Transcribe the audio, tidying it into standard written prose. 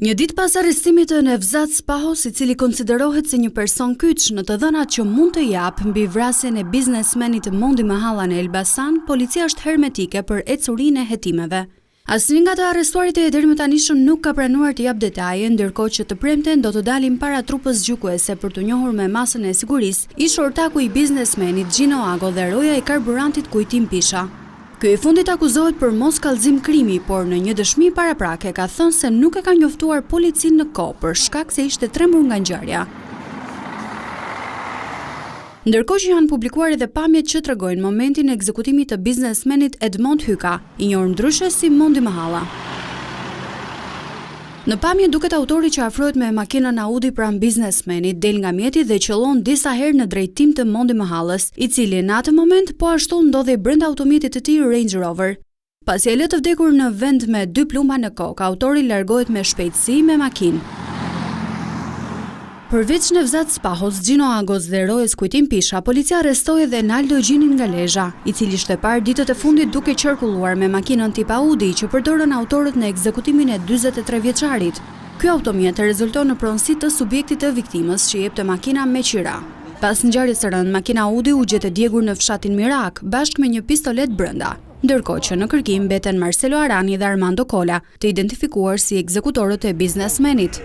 Një ditë pas arrestimit të Nevzat Spahos, i cili konsiderohet si një person kyç në të dhënat që mund të japë mbi vrasjen e biznesmenit Mondi Mahalla në Elbasan, policia është hermetike për ecurinë e hetimeve. Asnjë nga të arrestuarit e deri më tanishëm nuk ka pranuar të japë detaje, ndërkohë që të premten do të dalin para trupës gjykuese për të njohur me masën e sigurisë ish ortaku i biznesmenit Gjino Ago dhe roja i karburantit Kujtim Pisha. Ky i fundit akuzohet për mos kallëzim krimi, por në një dëshmi paraprake ka thënë se nuk e ka njoftuar policinë në kohë për shkak se ishte trembur nga ngjarja. Ndërkohë që janë publikuar edhe pamjet që tregojnë momentin e ekzekutimit të biznesmenit Edmond Hyka, i njohur ndryshe si Mondi Mahalla. Në pamje duket autori që afrohet me makinën Audi pranë biznesmenit, del nga mjeti dhe qëllon disa herë në drejtim të Mondi Mahallës, i cili në atë moment po ashtu ndodhej brenda automjetit të tij Range Rover. Pasi e lë të vdekur në vend me 2 plumba në kokë, autori largohet me shpejtësi me makinë. Përveç Nevzat Spahos, Gjino Agos dhe rojes Kujtim Pisha, policia arrestoi edhe Naldo Gjinin nga Lezhë, i cili ishte parë ditët e fundit duke qarkulluar me makinën tip Audi që përdorën autorët në ekzekutimin e 43 vjeçarit. Ky automjet rezulton në pronësi të subjektit të viktimës që jepte makina me qira. Pas ngjarjes së rënd, makina Audi u gjetë djegur në fshatin Mirak bashkë me një pistolet brenda. Ndërkohë që në kërkim mbeten Marcelo Arani dhe Armando Kola, të identifikuar si ekzekutorët e biznesmenit.